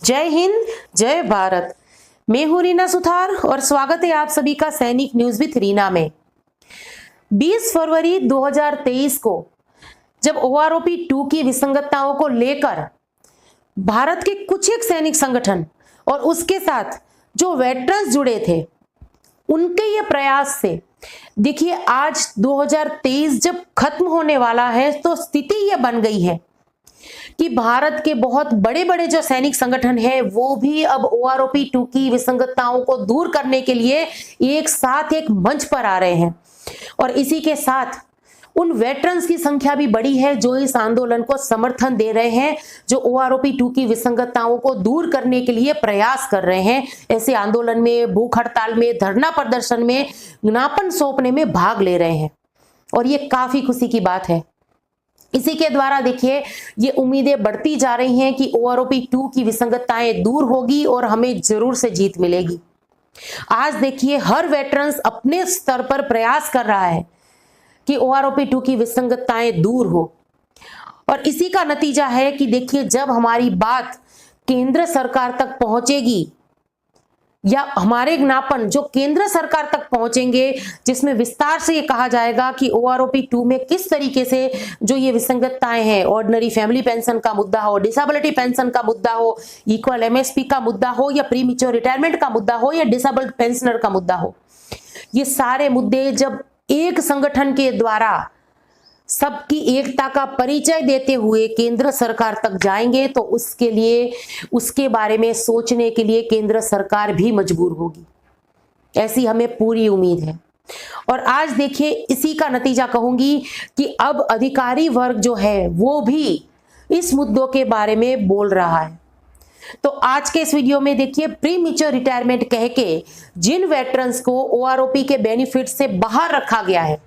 जय हिंद, जय भारत। मैं हूं रीना सुथार और स्वागत है आप सभी का सैनिक न्यूज विथ रीना में। 20 फरवरी 2023 को जब OROP 2 की विसंगतताओं को लेकर भारत के कुछ एक सैनिक संगठन और उसके साथ जो वेटरन्स जुड़े थे, उनके ये प्रयास से देखिए आज 2023 जब खत्म होने वाला है तो स्थिति ये बन गई है कि भारत के बहुत बड़े बड़े जो सैनिक संगठन हैं वो भी अब OROP 2 की विसंगतताओं को दूर करने के लिए एक साथ एक मंच पर आ रहे हैं। और इसी के साथ उन वेटरन्स की संख्या भी बड़ी है जो इस आंदोलन को समर्थन दे रहे हैं, जो OROP 2 की विसंगतताओं को दूर करने के लिए प्रयास कर रहे हैं। ऐसे आंदोलन में, भूख हड़ताल में, धरना प्रदर्शन में, ज्ञापन सौंपने में भाग ले रहे हैं और ये काफी खुशी की बात है। इसी के द्वारा देखिए ये उम्मीदें बढ़ती जा रही हैं कि OROP 2 की विसंगतताएं दूर होगी और हमें जरूर से जीत मिलेगी। आज देखिए हर वेटरन्स अपने स्तर पर प्रयास कर रहा है कि OROP 2 की विसंगतताएं दूर हो और इसी का नतीजा है कि देखिए जब हमारी बात केंद्र सरकार तक पहुंचेगी या हमारे ज्ञापन जो केंद्र सरकार तक पहुंचेंगे, जिसमें विस्तार से ये कहा जाएगा कि OROP 2 में किस तरीके से जो ये विसंगतताएं हैं, ऑर्डिनरी फैमिली पेंशन का मुद्दा हो, डिसेबिलिटी पेंशन का मुद्दा हो, इक्वल MSP का मुद्दा हो या प्रीमेच्योर रिटायरमेंट का मुद्दा हो या डिसेबल्ड पेंशनर का मुद्दा हो, ये सारे मुद्दे जब एक संगठन के द्वारा सबकी एकता का परिचय देते हुए केंद्र सरकार तक जाएंगे तो उसके लिए, उसके बारे में सोचने के लिए केंद्र सरकार भी मजबूर होगी, ऐसी हमें पूरी उम्मीद है। और आज देखिए इसी का नतीजा कहूंगी कि अब अधिकारी वर्ग जो है वो भी इस मुद्दों के बारे में बोल रहा है। तो आज के इस वीडियो में देखिए प्रीमेच्योर रिटायरमेंट कह के जिन वेटरन्स को OROP के बेनिफिट से बाहर रखा गया है,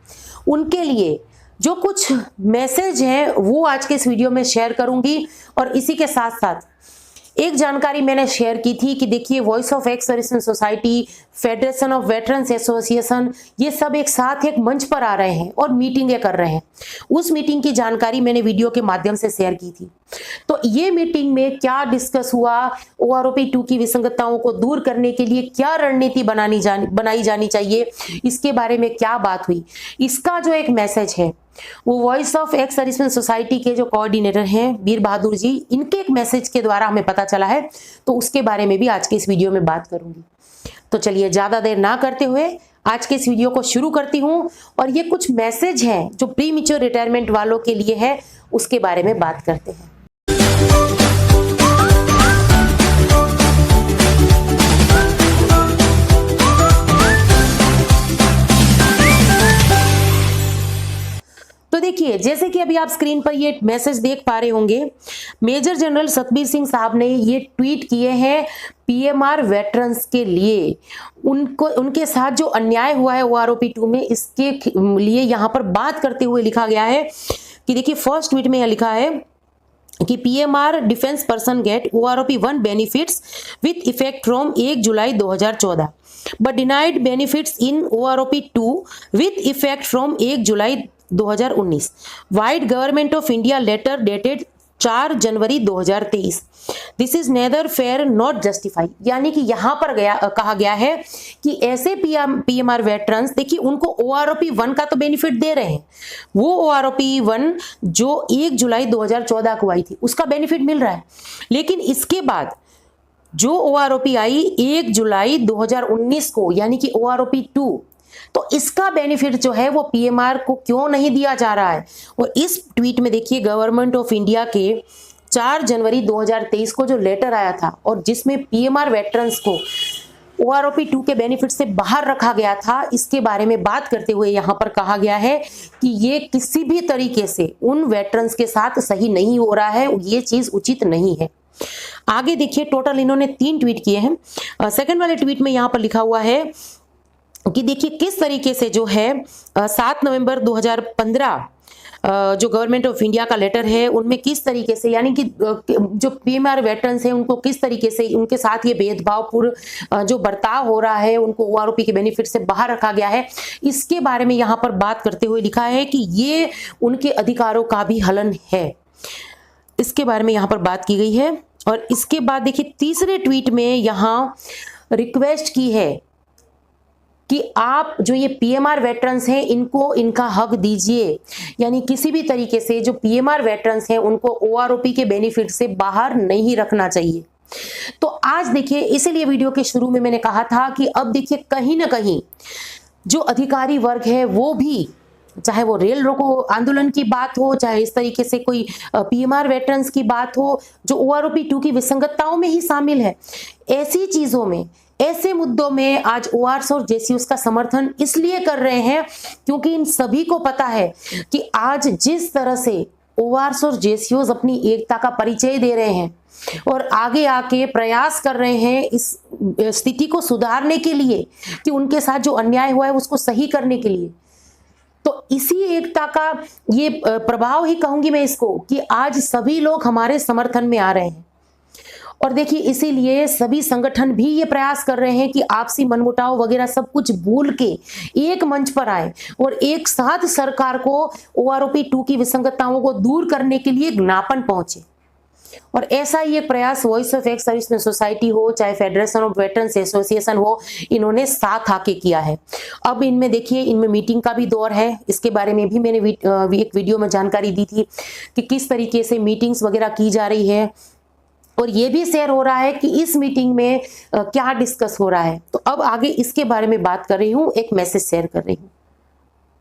उनके लिए जो कुछ मैसेज हैं वो आज के इस वीडियो में शेयर करूंगी। और इसी के साथ साथ एक जानकारी मैंने शेयर की थी कि देखिए voice of ex serviceman society, federation of veterans association, ये सब एक साथ एक मंच पर आ रहे हैं और मीटिंगें कर रहे हैं। उस मीटिंग की जानकारी मैंने वीडियो के माध्यम से शेयर की थी। तो ये मीटिंग में क्या डिस्कस हुआ, OROP 2 की विसंगतताओं को दूर करने के लिए क्या रणनीति बनाई जानी चाहिए, इसके बारे में क्या बात हुई, इसका जो एक मैसेज है वो voice of ex serviceman society के जो कोऑर्डिनेटर हैं वीर बहादुर जी, इनके एक मैसेज के द्वारा हमें पता चला है। तो उसके बारे में भी आज के इस वीडियो में बात करूंगी। तो चलिए ज्यादा देर ना करते हुए आज के इस वीडियो को शुरू करती हूं और ये कुछ मैसेज हैं जो प्रीमेच्योर रिटायरमेंट वालों के लिए है, उसके बारे में बात करते हैं। तो देखिए जैसे कि अभी आप स्क्रीन पर ये मैसेज देख पा रहे होंगे, मेजर जनरल सतबीर सिंह साहब ने ये ट्वीट किए हैं PMR वेटरन्स के लिए। उनके साथ जो अन्याय हुआ है OROP 2 में, इसके लिए यहाँ पर बात करते हुए लिखा गया है कि देखिए फर्स्ट ट्वीट में यह लिखा है कि PMR defence person get OROP 1 benefits with effect from 1 July 2014 but denied benefits in OROP 2 with effect from 1 July 2019। Wide government of India letter dated 4 January 2023। This is nether fair not justify. यानी कि यहाँ पर कहा गया है कि ऐसे PMR veterans देखिए उनको OROP 1 का तो बेनिफिट दे रहे हैं, वो OROP 1 जो 1 जुलाई 2014 को आई थी उसका बेनिफिट मिल रहा है, लेकिन इसके बाद जो OROP आई 1 जुलाई 2019 को, यानी कि OROP 2, तो इसका बेनिफिट जो है वो PMR को क्यों नहीं दिया जा रहा है। और इस ट्वीट में देखिए गवर्नमेंट ऑफ इंडिया के 4 जनवरी 2023 को जो लेटर आया था और जिसमें PMR वेटरन्स को OROP 2 के बेनिफिट से बाहर रखा गया था, इसके बारे में बात करते हुए यहाँ पर कहा गया है कि ये किसी भी तरीके से उन वेटरन्स के साथ सही नहीं हो रहा है, ये चीज उचित नहीं है। आगे देखिए टोटल इन्होंने 3 ट्वीट किए हैं। सेकंड वाले ट्वीट में यहाँ पर लिखा हुआ है कि देखिए किस तरीके से जो है 7 नवंबर 2015 जो गवर्नमेंट ऑफ इंडिया का लेटर है उनमें किस तरीके से, यानी कि जो PMR वेटरन्स हैं उनको किस तरीके से उनके साथ ये भेदभावपूर्ण जो बर्ताव हो रहा है, उनको OROP के बेनिफिट से बाहर रखा गया है, इसके बारे में यहाँ पर बात करते हुए लिखा है कि ये उनके अधिकारों का भी हनन है। इसके बारे में यहाँ पर बात की गई है। और इसके बाद देखिए तीसरे ट्वीट में यहां रिक्वेस्ट की है कि आप जो ये पीएमआर वेटरन्स हैं इनको इनका हक दीजिए, यानी किसी भी तरीके से जो पीएमआर वेटरन्स हैं उनको ओआरओपी के बेनिफिट से बाहर नहीं रखना चाहिए। तो आज देखिए इसीलिए वीडियो के शुरू में मैंने कहा था कि अब देखिए कहीं ना कहीं जो अधिकारी वर्ग है वो भी, चाहे वो रेल रोको आंदोलन की बात हो, चाहे इस तरीके से कोई पीएमआर वेटरन्स की बात हो जो ओआरओपी 2 की विसंगतताओं में ही शामिल है, ऐसी चीजों में, ऐसे मुद्दों में आज ओआरएस और जेसीयूज का समर्थन इसलिए कर रहे हैं क्योंकि इन सभी को पता है कि आज जिस तरह से ओआरएस और जेसीयूज अपनी एकता का परिचय दे रहे हैं और आगे आके प्रयास कर रहे हैं इस स्थिति को सुधारने के लिए, कि उनके साथ जो अन्याय हुआ है उसको सही करने के लिए, तो इसी एकता का ये प्रभाव ही कहूंगी मैं इसको, कि आज सभी लोग हमारे समर्थन में आ रहे हैं। और देखिए इसीलिए सभी संगठन भी ये प्रयास कर रहे हैं कि आपसी मनमुटाव वगैरह सब कुछ भूल के एक मंच पर आए और एक साथ सरकार को ओआरओपी 2 की विसंगतताओं को दूर करने के लिए ज्ञापन पहुंचे। और ऐसा ही एक प्रयास voice of ex serviceman society हो, चाहे फेडरेशन ऑफ वेटरन्स एसोसिएशन हो, इन्होंने साथ आके किया है। अब इनमें देखिए इनमें मीटिंग का भी दौर है, इसके बारे में भी मैंने एक वीडियो में जानकारी दी थी कि किस तरीके से मीटिंग्स वगैरह की जा रही है, और ये भी शेयर हो रहा है कि इस मीटिंग में क्या डिस्कस हो रहा है। तो अब आगे इसके बारे में बात कर रही हूँ, एक मैसेज शेयर कर रही हूँ।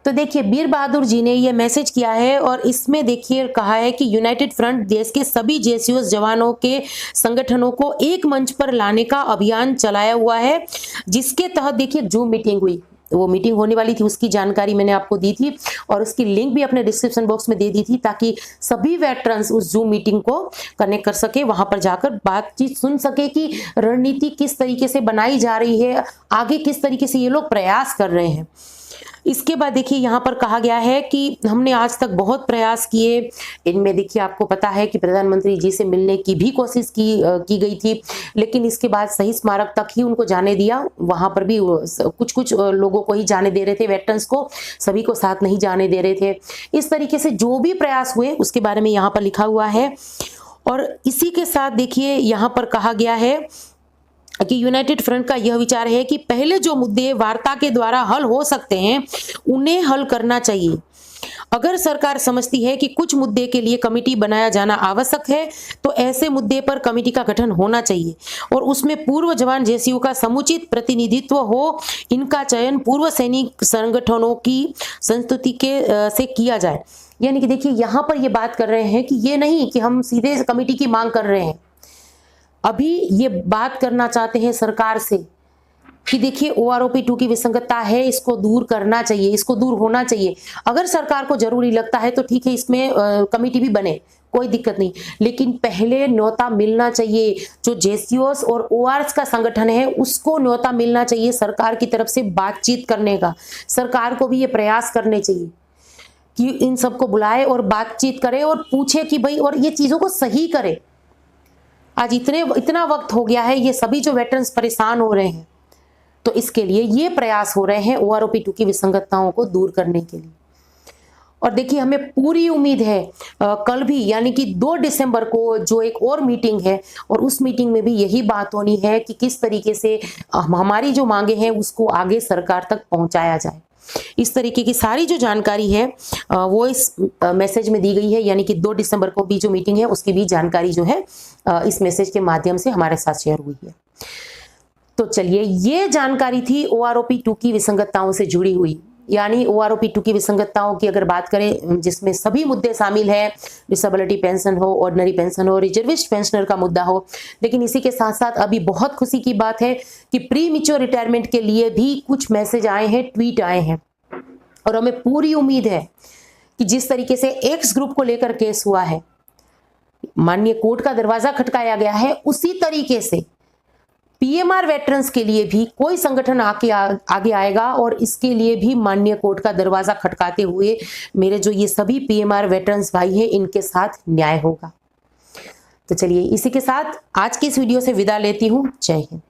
तो देखिए वीर बहादुर जी ने ये मैसेज किया है और इसमें देखिए कहा है कि यूनाइटेड फ्रंट देश के सभी जेसीयूज जवानों के संगठनों को एक मंच पर लाने का अभियान चलाया हुआ है, जिसके तहत देखिए जूम मीटिंग हुई, वो मीटिंग होने वाली थी उसकी जानकारी मैंने आपको दी थी और उसकी लिंक भी अपने डिस्क्रिप्शन बॉक्स में दे दी थी, ताकि सभी वेटरन्स उस जूम मीटिंग को कनेक्ट कर सके, वहां पर जाकर बातचीत सुन सके कि रणनीति किस तरीके से बनाई जा रही है, आगे किस तरीके से ये लोग प्रयास कर रहे हैं। इसके बाद देखिए यहाँ पर कहा गया है कि हमने आज तक बहुत प्रयास किए, इनमें देखिए आपको पता है कि प्रधानमंत्री जी से मिलने की भी कोशिश की गई थी, लेकिन इसके बाद शहीद स्मारक तक ही उनको जाने दिया, वहां पर भी कुछ लोगों को ही जाने दे रहे थे, वेटरन्स को सभी को साथ नहीं जाने दे रहे थे। इस तरीके से जो भी प्रयास हुए उसके बारे में यहाँ पर लिखा हुआ है। और इसी के साथ देखिए यहाँ पर कहा गया है कि यूनाइटेड फ्रंट का यह विचार है कि पहले जो मुद्दे वार्ता के द्वारा हल हो सकते हैं उन्हें हल करना चाहिए। अगर सरकार समझती है कि कुछ मुद्दे के लिए कमेटी बनाया जाना आवश्यक है तो ऐसे मुद्दे पर कमेटी का गठन होना चाहिए और उसमें पूर्व जवान जेसीयू का समुचित प्रतिनिधित्व हो। इनका चयन पूर्व सैनिक संगठनों की संस्तुति से किया जाए। यानी कि देखिए यहाँ पर ये बात कर रहे हैं कि ये नहीं कि हम सीधे कमेटी की मांग कर रहे हैं, अभी ये बात करना चाहते हैं सरकार से कि देखिए ओआरओपी 2 की विसंगतता है, इसको दूर करना चाहिए, इसको दूर होना चाहिए। अगर सरकार को जरूरी लगता है तो ठीक है, इसमें कमेटी भी बने, कोई दिक्कत नहीं, लेकिन पहले न्योता मिलना चाहिए। जो जेसीयूज और ओआरएस का संगठन है उसको न्योता मिलना चाहिए सरकार की तरफ से बातचीत करने का। सरकार को भी ये प्रयास करने चाहिए कि इन सबको बुलाए और बातचीत करे और पूछे कि भाई, और ये चीजों को सही करे। आज इतना वक्त हो गया है, ये सभी जो वेटरन्स परेशान हो रहे हैं, तो इसके लिए ये प्रयास हो रहे हैं ओआरओपी 2 की विसंगतताओं को दूर करने के लिए। और देखिए हमें पूरी उम्मीद है कल भी यानी कि 2 दिसंबर को जो एक और मीटिंग है, और उस मीटिंग में भी यही बात होनी है कि किस तरीके से हमारी जो मांगे हैं उसको आगे सरकार तक पहुंचाया जाए। इस तरीके की सारी जो जानकारी है वो इस मैसेज में दी गई है, यानी कि 2 दिसंबर को भी जो मीटिंग है उसकी भी जानकारी जो है इस मैसेज के माध्यम से हमारे साथ शेयर हुई है। तो चलिए, ये जानकारी थी ओआरओपी 2 की विसंगतताओं से जुड़ी हुई। यानी ओआरओपी 2 की विसंगतताओं की अगर बात करें जिसमें सभी मुद्दे शामिल हैं, डिसेबिलिटी पेंशन हो, ऑर्डिनरी पेंशन हो, रिजर्विस्ट पेंशनर का मुद्दा हो, लेकिन इसी के साथ साथ अभी बहुत खुशी की बात है कि प्री मैच्योर रिटायरमेंट के लिए भी कुछ मैसेज आए हैं, ट्वीट आए हैं, और हमें पूरी उम्मीद है कि जिस तरीके से एक्स ग्रुप को लेकर केस हुआ है, माननीय कोर्ट का दरवाजा खटकाया गया है, उसी तरीके से पीएमआर वेटरन्स के लिए भी कोई संगठन आगे आएगा और इसके लिए भी माननीय कोर्ट का दरवाजा खटकाते हुए मेरे जो ये सभी पीएमआर वेटरन्स भाई हैं इनके साथ न्याय होगा। तो चलिए, इसी के साथ आज की इस वीडियो से विदा लेती हूं। जय हिंद।